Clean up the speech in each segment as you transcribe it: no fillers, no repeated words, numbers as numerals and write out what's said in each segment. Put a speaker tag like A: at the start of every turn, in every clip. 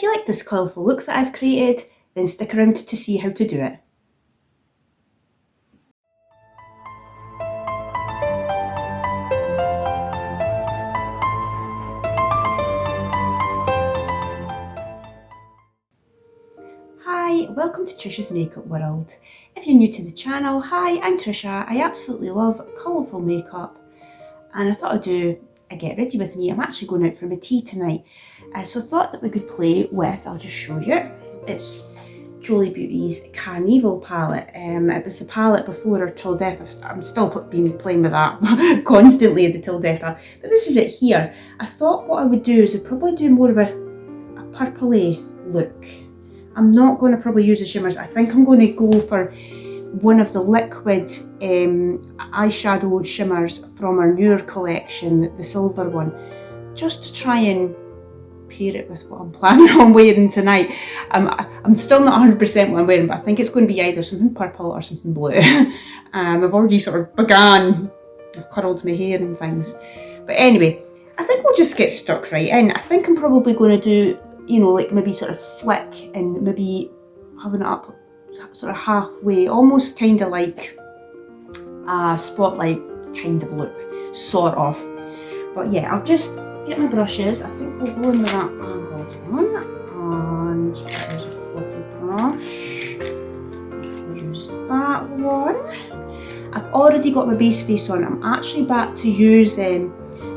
A: you like this colourful look that I've created, then stick around to see how to do it. Hi, welcome to Tricia's Makeup World. If you're new to the channel, hi, I'm Tricia. I absolutely love colourful makeup and I thought I'd do a get ready with me. I'm actually going out for my tea tonight. So I thought that we could play with, I'll just show you, it's Jolie Beauty's CarnEvil palette. It was the palette before her Till Death. I'm still been playing with that constantly, the Till Death. But this is it here. I thought what I would do is I'd probably do more of a purpley look. I'm not going to probably use the shimmers. I think I'm going to go for one of the liquid eyeshadow shimmers from our newer collection, the silver one, just to try and pair it with what I'm planning on wearing tonight. I'm still not 100% what I'm wearing, but I think it's going to be either something purple or something blue. I've already sort of begun, I've curled my hair and things. But anyway, I think we'll just get stuck right in. I think I'm probably going to do, you know, like maybe sort of flick and maybe having it up sort of halfway, almost kind of like a spotlight kind of look, sort of. But yeah, I'll just get my brushes. I think we'll go in with that angled one, and there's a fluffy brush. I'll use that one. I've already got my base face on. I'm actually back to using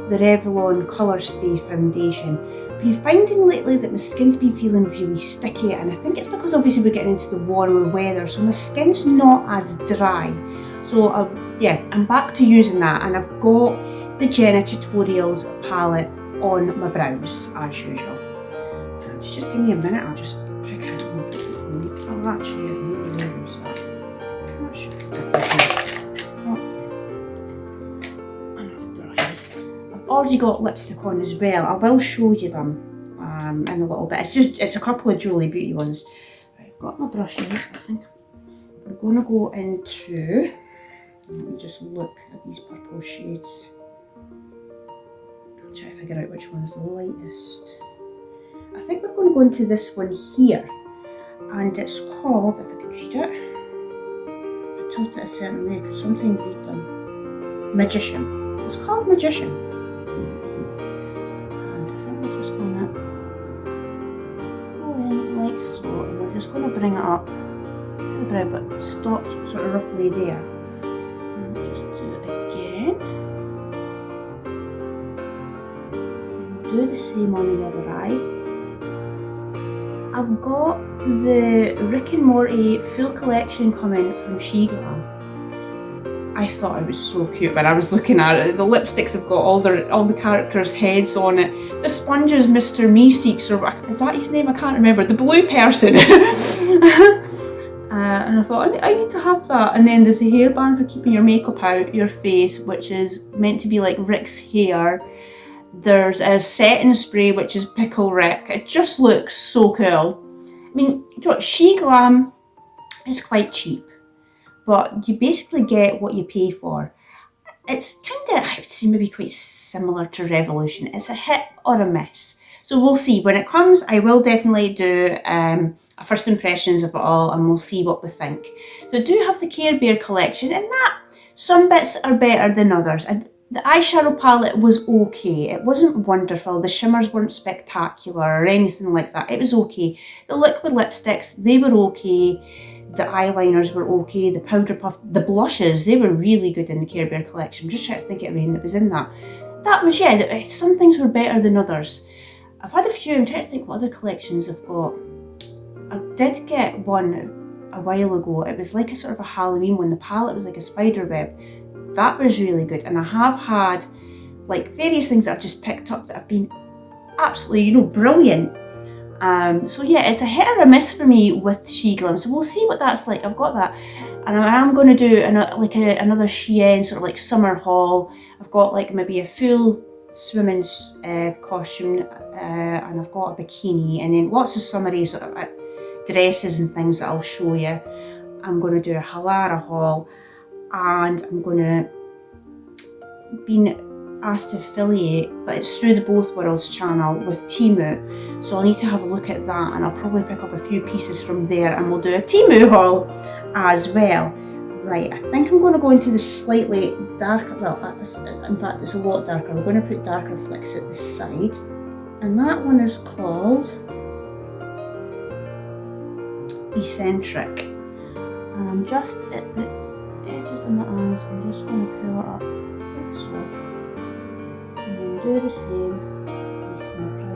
A: the Revlon Colour Stay foundation. I've been finding lately that my skin's been feeling really sticky, and I think it's because obviously we're getting into the warmer weather, so my skin's not as dry. So yeah, I'm back to using that, and I've got the Jenna Tutorials palette on my brows as usual. Just give me a minute, I'll just pick out one. I'll actually use that. That should be enough brushes. I've already got lipstick on as well. I will show you them in a little bit. It's a couple of Jolie Beauty ones. Right, I've got my brushes. I think we're going to go into, let me just look at these purple shades. Try to figure out which one is the lightest. I think we're going to go into this one here, and it's called, if I could read it, I tilt it a certain way, because sometimes read them, Magician. It's called Magician. And I think we're just going to go in like so, and we're just going to bring it up to the brow, but stop sort of roughly there. And just do it again. Do the same on the other eye. I've got the Rick and Morty full collection coming from G.R.W.M. I thought it was so cute when I was looking at it. The lipsticks have got all the characters' heads on it. The sponge is Mr. Meeseeks, or is that his name? I can't remember. The blue person. And I thought, I need to have that. And then there's a hairband for keeping your makeup out your face, which is meant to be like Rick's hair. There's a setting spray, which is Pickle Rick. It just looks so cool. I mean, you know what, G.R.W.M is quite cheap, but you basically get what you pay for. It's kind of, I would say, maybe quite similar to Revolution. It's a hit or a miss. So we'll see. When it comes, I will definitely do a first impressions of it all, and we'll see what we think. So I do have the Care Bear collection, and that, some bits are better than others. The eyeshadow palette was okay. It wasn't wonderful. The shimmers weren't spectacular or anything like that. It was okay. The liquid lipsticks, they were okay. The eyeliners were okay. The powder puff, the blushes, they were really good in the Care Bear collection. I'm just trying to think of everything that was in that. That was, yeah, some things were better than others. I've had a few, I'm trying to think what other collections I've got. I did get one a while ago. It was like a sort of a Halloween one. The palette was like a spider web. That was really good, and I have had like various things that I've just picked up that have been absolutely, you know, brilliant. So yeah, it's a hit or a miss for me with G.R.W.M. So we'll see what that's like. I've got that, and I am going to do another Shein sort of like summer haul. I've got like maybe a full swimming costume, and I've got a bikini, and then lots of summery sort of dresses and things that I'll show you. I'm going to do a Halara haul. And I'm going to be asked to affiliate, but it's through the Both Worlds channel with Temu, so I'll need to have a look at that, and I'll probably pick up a few pieces from there, and we'll do a Temu haul as well. Right, I think I'm going to go into the slightly darker, well, in fact it's a lot darker. We're going to put darker flicks at the side, and that one is called Eccentric, and I'm just at the edges of my eyes, I'm just going to pull it up like so, and then do the same with my brow.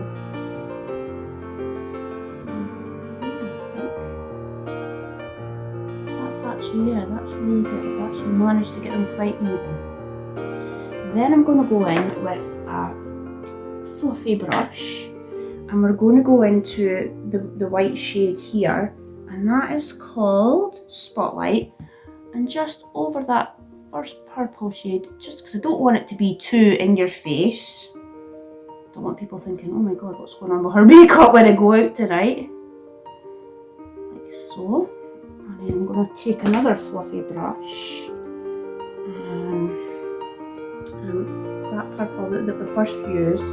A: That's actually, yeah, that's really good. I've actually managed to get them quite even. Then I'm going to go in with a fluffy brush, and we're going to go into the white shade here, and that is called Spotlight. And just over that first purple shade, just because I don't want it to be too in your face. Don't want people thinking, oh my god, what's going on with her makeup when I go out tonight. Like so. And then I'm going to take another fluffy brush. And that purple that we first used,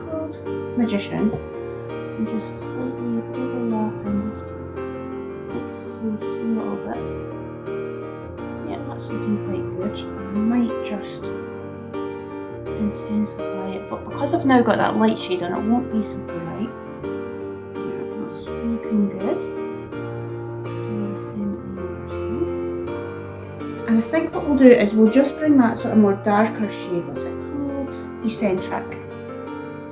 A: called Magician. And just slightly overlapping, like so, just a little bit. Yeah, that's looking quite good. I might just intensify it, but because I've now got that light shade on, it won't be so bright. Yeah, that's looking good. Do the same at the other side. And I think what we'll do is we'll just bring that sort of more darker shade, what's it called? Eccentric.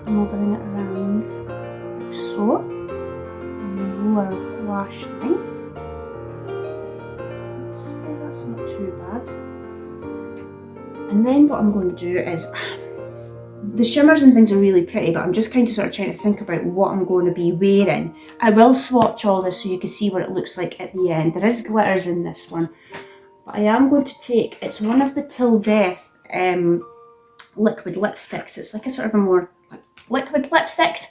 A: And we'll bring it around like so. On the lower lash line. That's not too bad. And then what I'm going to do is, the shimmers and things are really pretty, but I'm just kind of sort of trying to think about what I'm going to be wearing. I will swatch all this so you can see what it looks like at the end. There is glitters in this one, but I am going to take, it's one of the Till Death liquid lipsticks. It's like a sort of a more liquid lipsticks,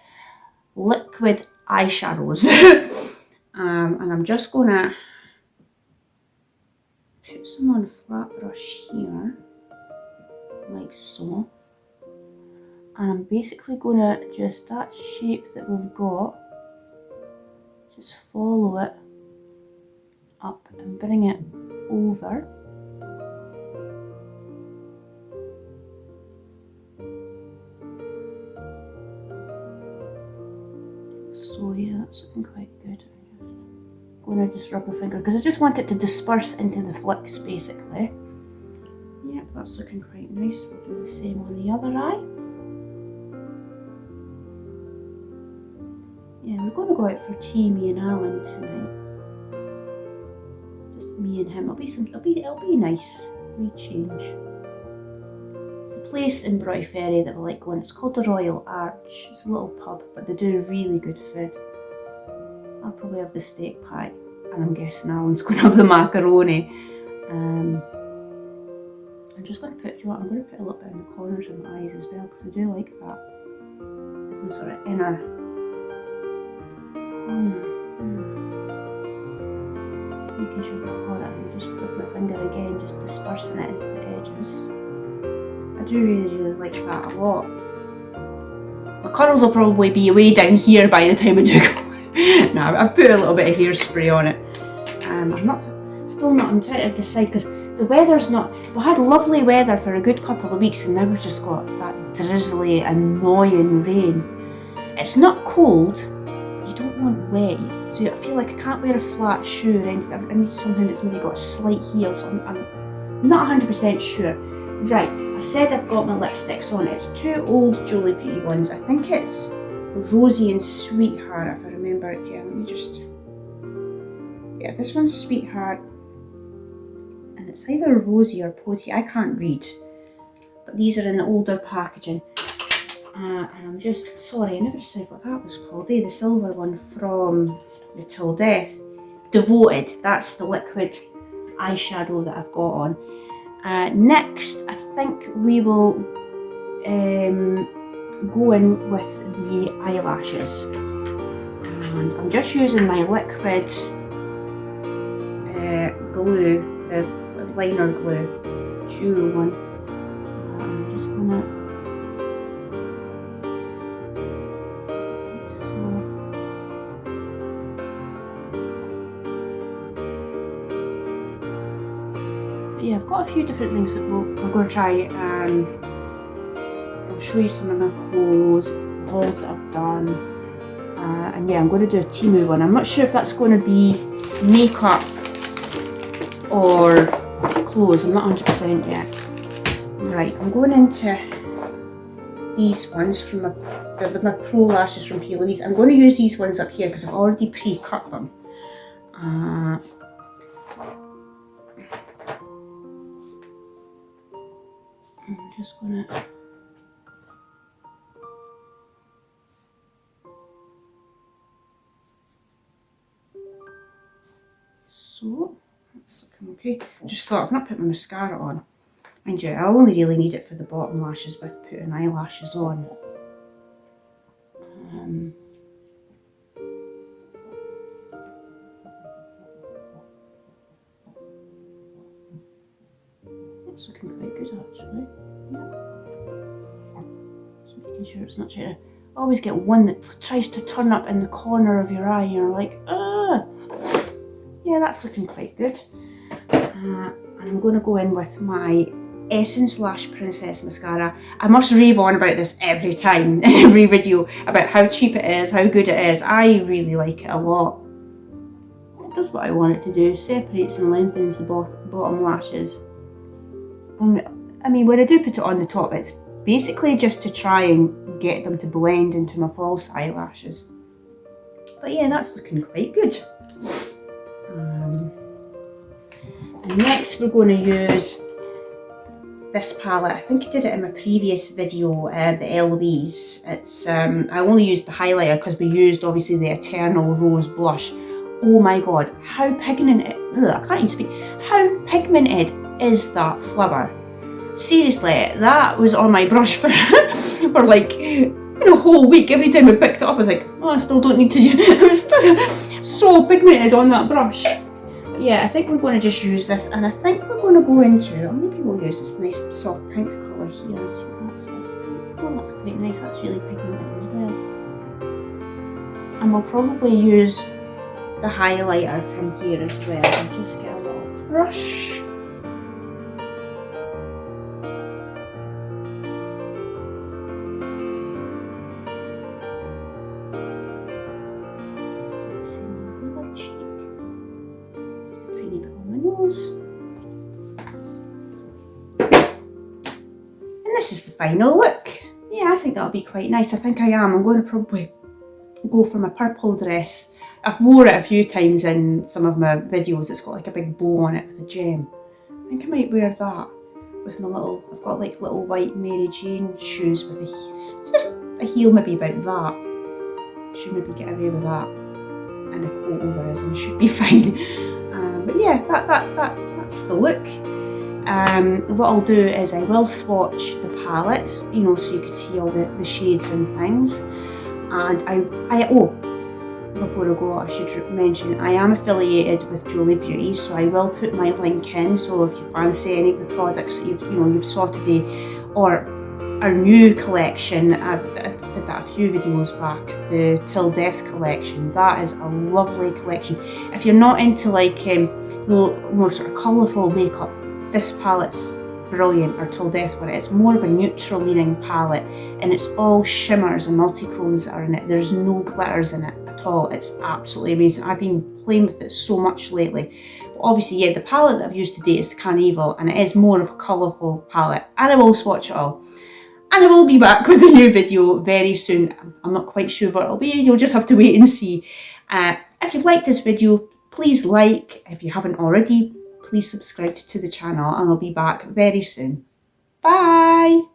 A: liquid eyeshadows. And I'm just going to put some on a flat brush here, like so. And I'm basically going to just, that shape that we've got, just follow it up and bring it over. So yeah, that's looking quite good. I'm going to just rub my finger because I just want it to disperse into the flicks basically. Yep, that's looking quite nice. We'll do the same on the other eye. Yeah, we're going to go out for tea, me and Alan tonight. Just me and him. It'll be nice. We change. It's a place in Broy Ferry that we like going. It's called the Royal Arch. It's a little pub, but they do really good food. I'll probably have the steak pie, and I'm guessing Alan's going to have the macaroni. I'm just going to put, you know what, I'm going to put a little bit in the corners of my eyes as well, because I do like that. Some sort of inner corner. Just making sure that I've got it, and just with my finger again, just dispersing it into the edges. I do really like that a lot. My curls will probably be way down here by the time I do go. No, I've put a little bit of hairspray on it. I'm trying to decide because the weather's not, we had lovely weather for a good couple of weeks and now we've just got that drizzly, annoying rain. It's not cold, but you don't want wet. So I feel like I can't wear a flat shoe or anything. I need something that's maybe got a slight heel, so I'm not 100% sure. Right, I said I've got my lipsticks on. It's two old Jolie Beauty ones. I think it's Rosy and Sweetheart, if I remember it. Yeah, let me just... Yeah, this one's Sweetheart. And it's either Rosy or Potty. I can't read. But these are in the older packaging. And I'm just... Sorry, I never said what that was called. The silver one from the Till Death. Devoted. That's the liquid eyeshadow that I've got on. Next, I think we will go in with the eyelashes. And I'm just using my liquid glue, the liner glue, duo one. I'm just going to yeah, I've got a few different things that we're going to try. I'll show you some of my clothes, hauls that I've done. And yeah, I'm going to do a Temu one. I'm not sure if that's going to be makeup or clothes. I'm not 100% yet. Right, I'm going into these ones from my Pro Lashes from P. Louise. I'm going to use these ones up here because I've already pre-cut them. I'm just going to... So, that's looking okay. Just thought I've not put my mascara on. Mind you, I only really need it for the bottom lashes with putting eyelashes on. It's looking quite good actually. Yeah. Just making sure it's not trying to... I always get one that tries to turn up in the corner of your eye and you're like, ah! Yeah, that's looking quite good. And I'm going to go in with my Essence Lash Princess mascara. I must rave on about this every time, every video, about how cheap it is, how good it is. I really like it a lot. It does what I want it to do, separates and lengthens the bottom lashes. And I mean, when I do put it on the top, it's basically just to try and get them to blend into my false eyelashes. But yeah, that's looking quite good. And next we're going to use this palette. I think I did it in my previous video, the Eloise. It's I only used the highlighter because we used obviously the Eternal Rose blush. Oh my god, how pigmented, I can't even speak, how pigmented is that flower? Seriously, that was on my brush for, for like a whole week. Every time I picked it up I was like, oh, I still don't need to use it. It was still so pigmented on that brush. But yeah, I think we're going to just use this, and I think we're going to go into, or maybe we'll use this nice soft pink colour here. See what that's like. Oh, that's quite nice, that's really pigmented as well. And we'll probably use the highlighter from here as well. I'll just get a little brush. And this is the final look. Yeah, I think that'll be quite nice. I think I am. I'm going to probably go for my purple dress. I've wore it a few times in some of my videos. It's got like a big bow on it with a gem. I think I might wear that with my little, I've got like little white Mary Jane shoes with just a heel maybe about that. Should maybe get away with that and a coat over us and should be fine. But yeah, that's the look. What I'll do is I will swatch the palettes, so you can see all the shades and things. And before I go, I should mention I am affiliated with Jolie Beauty, so I will put my link in. So if you fancy any of the products that you've saw today, or our new collection, I did that a few videos back, the Till Death collection. That is a lovely collection. If you're not into like more sort of colourful makeup, this palette's brilliant, or Till Death one. It's more of a neutral leaning palette, and it's all shimmers and multi-chromes that are in it. There's no glitters in it at all. It's absolutely amazing. I've been playing with it so much lately. But obviously, yeah, the palette that I've used today is the CarnEvil, and it is more of a colourful palette. And I will swatch it all. And I will be back with a new video very soon. I'm not quite sure what it'll be. You'll just have to wait and see. If you've liked this video, please like. If you haven't already, please subscribe to the channel, and I'll be back very soon. Bye!